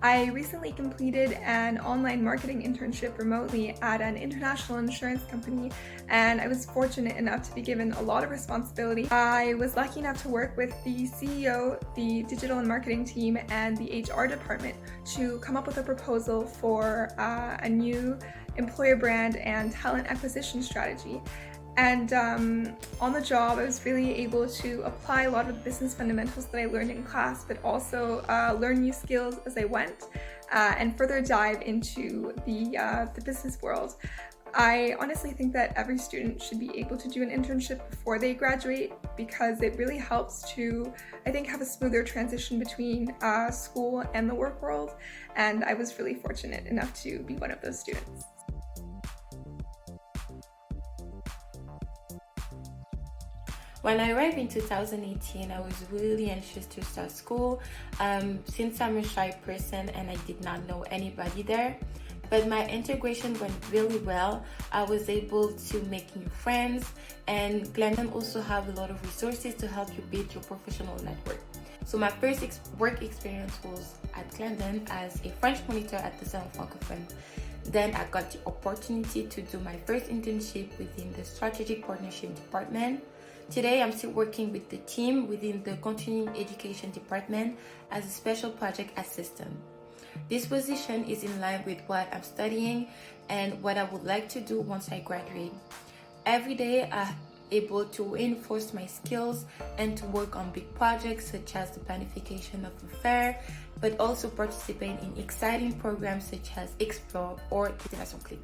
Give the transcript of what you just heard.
I recently completed an online marketing internship remotely at an international insurance company, and I was fortunate enough to be given a lot of responsibility. I was lucky enough to work with the CEO, the digital and marketing team, and the HR department to come up with a proposal for a new employer brand and talent acquisition strategy. And on the job, I was really able to apply a lot of the business fundamentals that I learned in class, but also learn new skills as I went and further dive into the business world. I honestly think that every student should be able to do an internship before they graduate because it really helps to, I think, have a smoother transition between school and the work world. And I was really fortunate enough to be one of those students. When I arrived in 2018, I was really anxious to start school since I'm a shy person and I did not know anybody there. But my integration went really well. I was able to make new friends, and Glendon also have a lot of resources to help you build your professional network. So my first work experience was at Glendon as a French monitor at the Salon Francophone. Then I got the opportunity to do my first internship within the strategic partnership department. Today, I'm still working with the team within the continuing education department as a special project assistant. This position is in line with what I'm studying and what I would like to do once I graduate. Every day, I'm able to reinforce my skills and to work on big projects such as the planification of a fair, but also participate in exciting programs such as Explore or Destination Click.